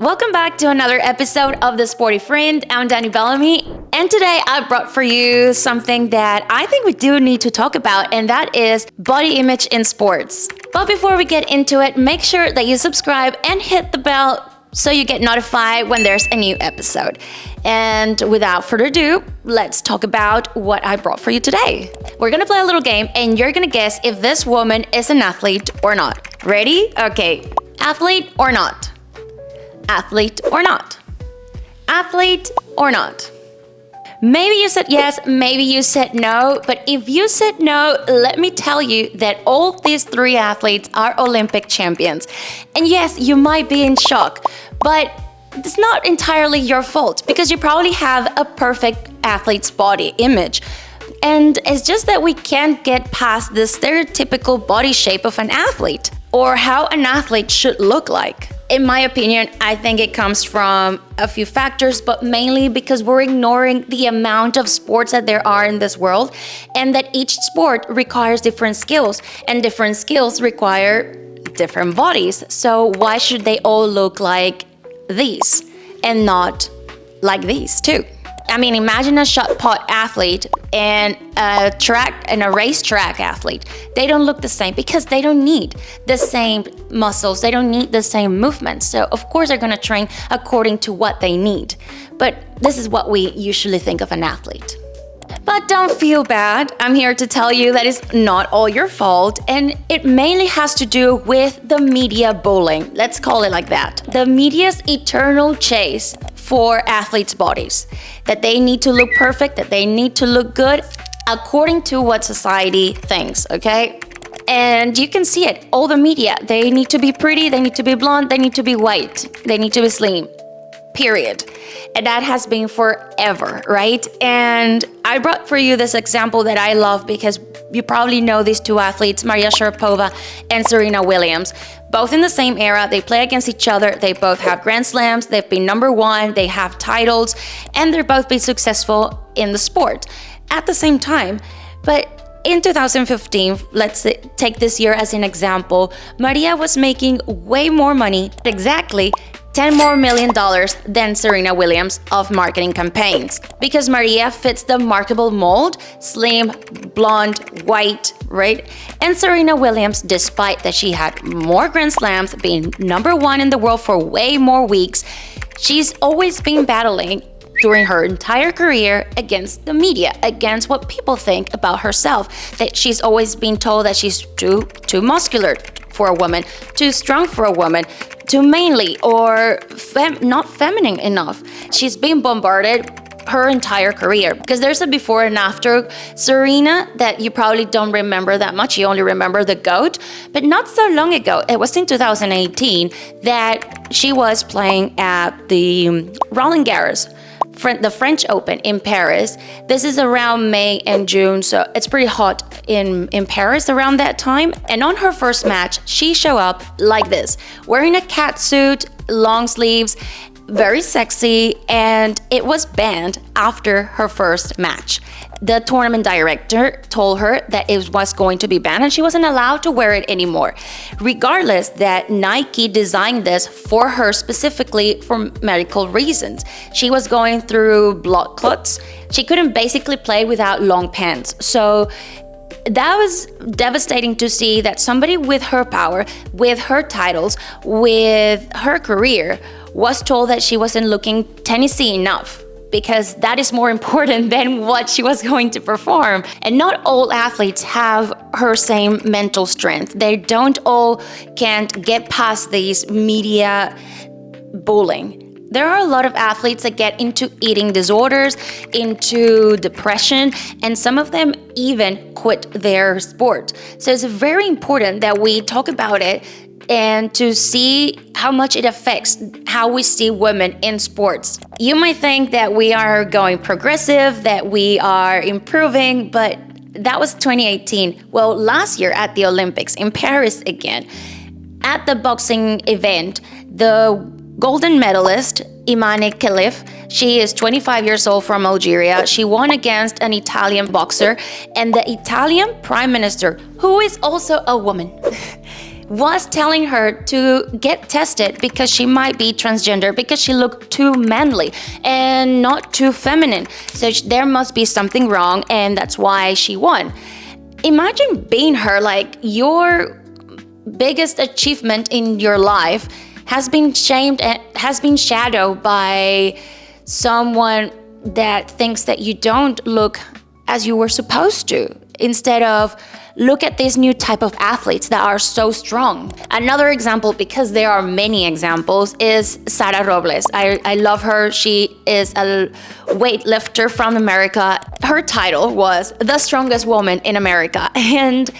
Welcome back to another episode of The Sporty Friend. I'm Danny Bellamy, and today I brought for you something that I think we do need to talk about, and that is body image in sports. But before we get into it, make sure that you subscribe and hit the bell so you get notified when there's a new episode. And without further ado, let's talk about what I brought for you today. We're gonna play a little game, and you're gonna guess if this woman is an athlete or not. Ready? Okay. Athlete or not? Athlete or not? Athlete or not? Maybe you said yes, maybe you said no, but if you said no, let me tell you that all these three athletes are Olympic champions. And yes, you might be in shock, but it's not entirely your fault because you probably have a perfect athlete's body image. And it's just that we can't get past the stereotypical body shape of an athlete or how an athlete should look like. In my opinion, I think it comes from a few factors, but mainly because we're ignoring the amount of sports that there are in this world, and that each sport requires different skills, and different skills require different bodies. So why should they all look like these and not like these too? I mean, imagine a shot put athlete and a racetrack athlete. They don't look the same because they don't need the same muscles. They don't need the same movements. So of course they're gonna train according to what they need. But this is what we usually think of an athlete. But don't feel bad. I'm here to tell you that it's not all your fault, and it mainly has to do with the media bullying. Let's call it like that. The media's eternal chase for athletes' bodies. That they need to look perfect, that they need to look good according to what society thinks, okay? And you can see it, all the media. They need to be pretty, they need to be blonde, they need to be white, they need to be slim. Period. And that has been forever, right? And I brought for you this example that I love because you probably know these two athletes, Maria Sharapova and Serena Williams. Both in the same era, they play against each other, they both have Grand Slams, they've been number one, they have titles, and they're both been successful in the sport at the same time. But in 2015, let's take this year as an example, Maria was making way more money, exactly $10 million more than Serena Williams of marketing campaigns. Because Maria fits the marketable mold, slim, blonde, white, right? And Serena Williams, despite that she had more Grand Slams, being number one in the world for way more weeks, she's always been battling during her entire career against the media, against what people think about herself. That she's always been told that she's too muscular for a woman, too strong for a woman, too manly or not feminine enough. She's been bombarded her entire career because there's a before and after Serena that you probably don't remember that much. You only remember the GOAT, but not so long ago, it was in 2018 that she was playing at the Roland Garros, the French Open in Paris. This is around May and June, so it's pretty hot in Paris around that time. And on her first match, she showed up like this, wearing a cat suit, long sleeves, very sexy, and it was banned after her first match. The tournament director told her that it was going to be banned and she wasn't allowed to wear it anymore. Regardless that Nike designed this for her specifically for medical reasons. She was going through blood clots. She couldn't basically play without long pants. So that was devastating to see that somebody with her power, with her titles, with her career, was told that she wasn't looking tennisy enough, because that is more important than what she was going to perform. And not all athletes have her same mental strength. They don't all can't get past these media bullying. There are a lot of athletes that get into eating disorders, into depression, and some of them even quit their sport. So it's very important that we talk about it and to see how much it affects how we see women in sports. You might think that we are going progressive, that we are improving, but that was 2018. Well, last year at the Olympics in Paris again, at the boxing event, the golden medalist, Imane Khelif, she is 25 years old from Algeria. She won against an Italian boxer, and the Italian prime minister, who is also a woman, was telling her to get tested because she might be transgender, because she looked too manly and not too feminine. So there must be something wrong, and that's why she won. Imagine being her, like your biggest achievement in your life has been shamed and has been shadowed by someone that thinks that you don't look as you were supposed to, instead of look at these new type of athletes that are so strong. Another example, because there are many examples, is Sara Robles. I love her. She is a weightlifter from America. Her title was the strongest woman in America. And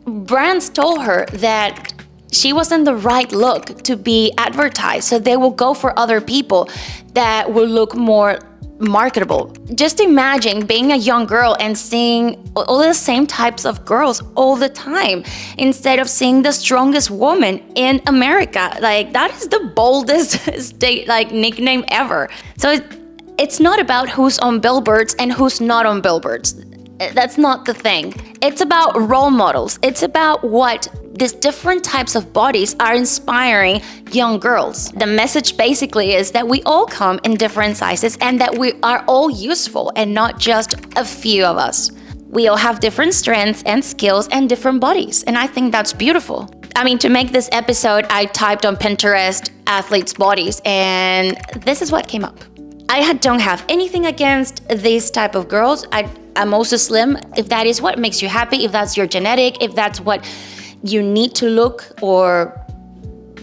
brands told her that she wasn't the right look to be advertised, so they will go for other people that will look more marketable. Just imagine being a young girl and seeing all the same types of girls all the time, instead of seeing the strongest woman in America. Like, that is the boldest nickname ever. So it's not about who's on billboards and who's not on billboards. That's not the thing. It's about role models. It's about what these different types of bodies are inspiring young girls. The message basically is that we all come in different sizes and that we are all useful and not just a few of us. We all have different strengths and skills and different bodies, and I think that's beautiful. I mean, to make this episode, I typed on Pinterest athletes' bodies, and this is what came up. I don't have anything against these type of girls. I'm also slim. If that is what makes you happy, if that's your genetic, if that's what you need to look, or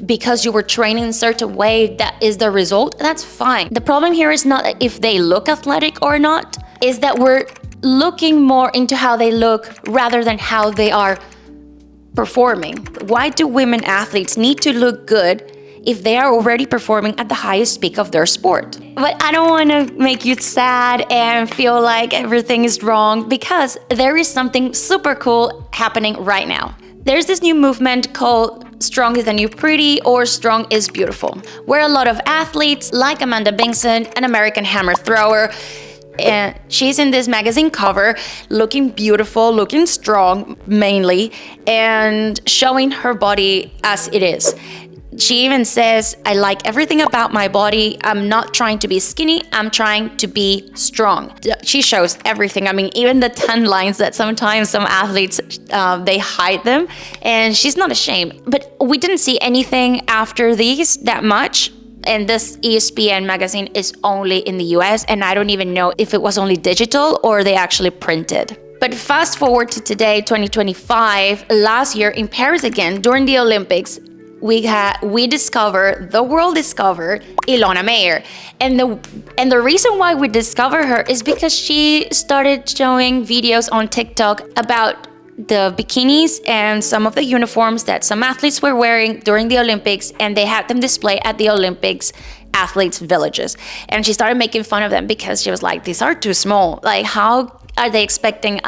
because you were training in a certain way, that is the result, that's fine. The problem here is not if they look athletic or not, is that we're looking more into how they look rather than how they are performing. Why do women athletes need to look good if they are already performing at the highest peak of their sport? But I don't want to make you sad and feel like everything is wrong, because there is something super cool happening right now. There's this new movement called Strong is the New Pretty, or Strong is Beautiful, where a lot of athletes like Amanda Bingson, an American hammer thrower, and she's in this magazine cover looking beautiful, looking strong mainly, and showing her body as it is. She even says, I like everything about my body. I'm not trying to be skinny. I'm trying to be strong. She shows everything. I mean, even the tan lines that sometimes some athletes, they hide them. And she's not ashamed. But we didn't see anything after these that much. And this ESPN magazine is only in the US. And I don't even know if it was only digital or they actually printed. But fast forward to today, 2025, last year in Paris again, during the Olympics, the world discovered Ilona Maher. And the reason why we discovered her is because she started showing videos on TikTok about the bikinis and some of the uniforms that some athletes were wearing during the Olympics, and they had them displayed at the Olympics athletes' villages. And she started making fun of them because she was like, these are too small. Like, how are they expecting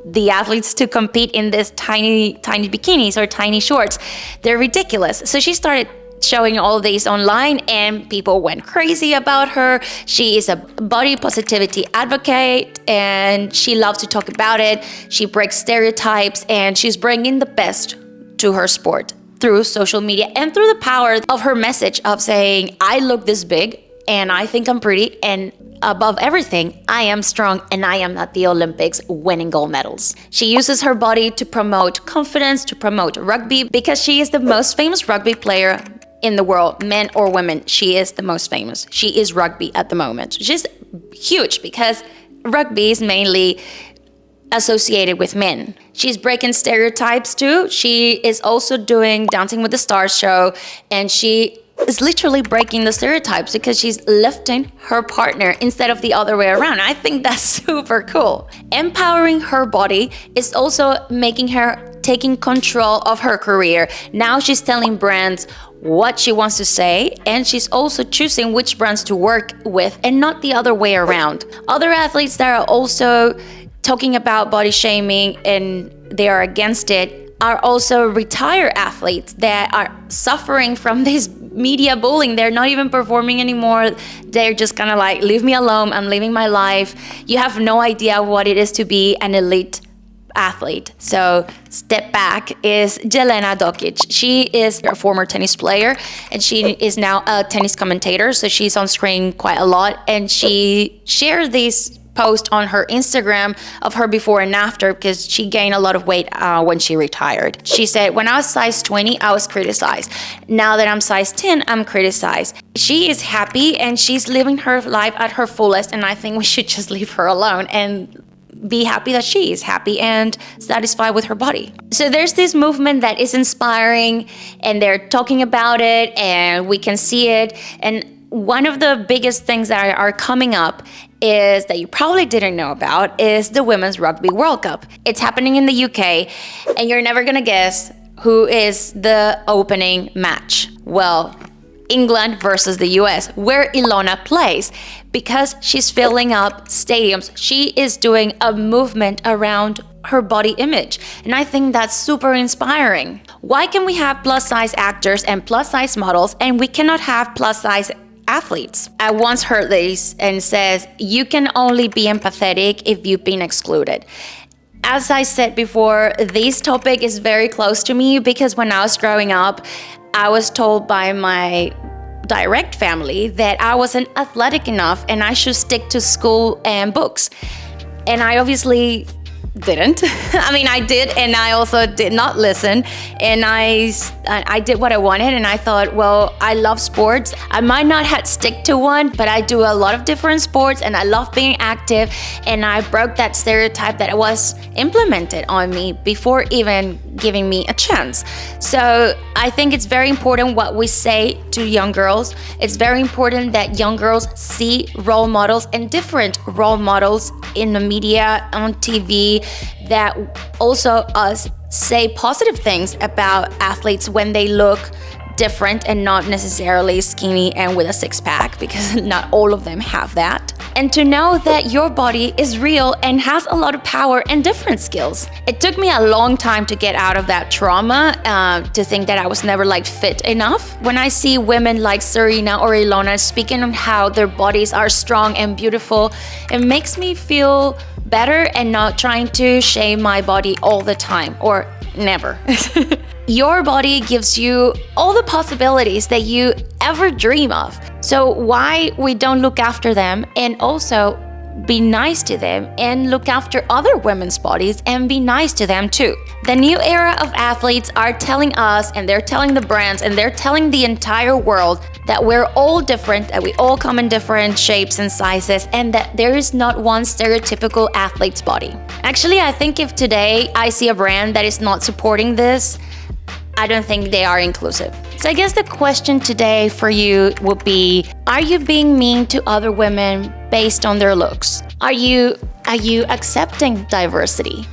the athletes to compete in this tiny bikinis or tiny shorts? They're ridiculous. So she started showing all these online, and people went crazy about her. She is a body positivity advocate, and she loves to talk about it. She breaks stereotypes, and she's bringing the best to her sport through social media and through the power of her message of saying, I look this big and I think I'm pretty, and above everything, I am strong and I am at the Olympics winning gold medals. She uses her body to promote confidence, to promote rugby, because she is the most famous rugby player in the world, men or women. She is the most famous. She is rugby at the moment. She's huge because rugby is mainly associated with men. She's breaking stereotypes too. She is also doing Dancing with the Stars show, and she is literally breaking the stereotypes because she's lifting her partner instead of the other way around. I think that's super cool. Empowering her body is also making her taking control of her career. Now she's telling brands what she wants to say, and she's also choosing which brands to work with and not the other way around. Other athletes that are also talking about body shaming and they are against it are also retired athletes that are suffering from this media bullying. They're not even performing anymore. They're just kind of like, leave me alone, I'm living my life. You have no idea what it is to be an elite athlete. So step back is Jelena Dokic. She is a former tennis player and she is now a tennis commentator. So she's on screen quite a lot, and she shared this post on her Instagram of her before and after because she gained a lot of weight when she retired. She said, when I was size 20, I was criticized. Now that I'm size 10, I'm criticized. She is happy and she's living her life at her fullest, and I think we should just leave her alone and be happy that she is happy and satisfied with her body. So there's this movement that is inspiring, and they're talking about it and we can see it. And one of the biggest things that are coming up is that you probably didn't know about is the Women's Rugby World Cup. It's happening in the UK, and you're never gonna guess who is the opening match. Well, England versus the US, where Ilona plays, because she's filling up stadiums. She is doing a movement around her body image, and I think that's super inspiring. Why can we have plus size actors and plus size models, and we cannot have plus size athletes? I once heard this and says, you can only be empathetic if you've been excluded. As I said before, this topic is very close to me because when I was growing up, I was told by my direct family that I wasn't athletic enough and I should stick to school and books. And I obviously didn't. I mean, I did, and I also did not listen. And I did what I wanted, and I thought, well, I love sports. I might not have stick to one, but I do a lot of different sports, and I love being active. And I broke that stereotype that was implemented on me before even giving me a chance. So I think it's very important what we say to young girls. It's very important that young girls see role models and different role models in the media, on TV, that also us say positive things about athletes when they look different and not necessarily skinny and with a six-pack, because not all of them have that. And to know that your body is real and has a lot of power and different skills. It took me a long time to get out of that trauma, to think that I was never fit enough. When I see women like Serena or Ilona speaking on how their bodies are strong and beautiful, it makes me feel better and not trying to shame my body all the time, or never. Your body gives you all the possibilities that you ever dream of. So why we don't look after them and also be nice to them and look after other women's bodies and be nice to them too. The new era of athletes are telling us, and they're telling the brands, and they're telling the entire world that we're all different, that we all come in different shapes and sizes, and that there is not one stereotypical athlete's body. Actually, I think if today I see a brand that is not supporting this, I don't think they are inclusive. So I guess the question today for you would be, are you being mean to other women based on their looks? Are you accepting diversity?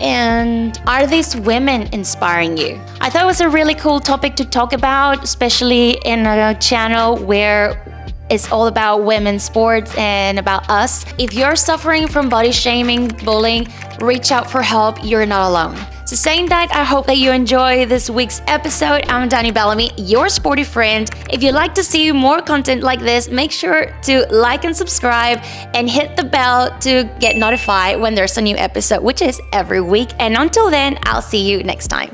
And are these women inspiring you? I thought it was a really cool topic to talk about, especially in a channel where it's all about women's sports and about us. If you're suffering from body shaming, bullying, reach out for help. You're not alone. So saying that, I hope that you enjoy this week's episode. I'm Dani Bellamy, your sporty friend. If you'd like to see more content like this, make sure to like and subscribe and hit the bell to get notified when there's a new episode, which is every week. And until then, I'll see you next time.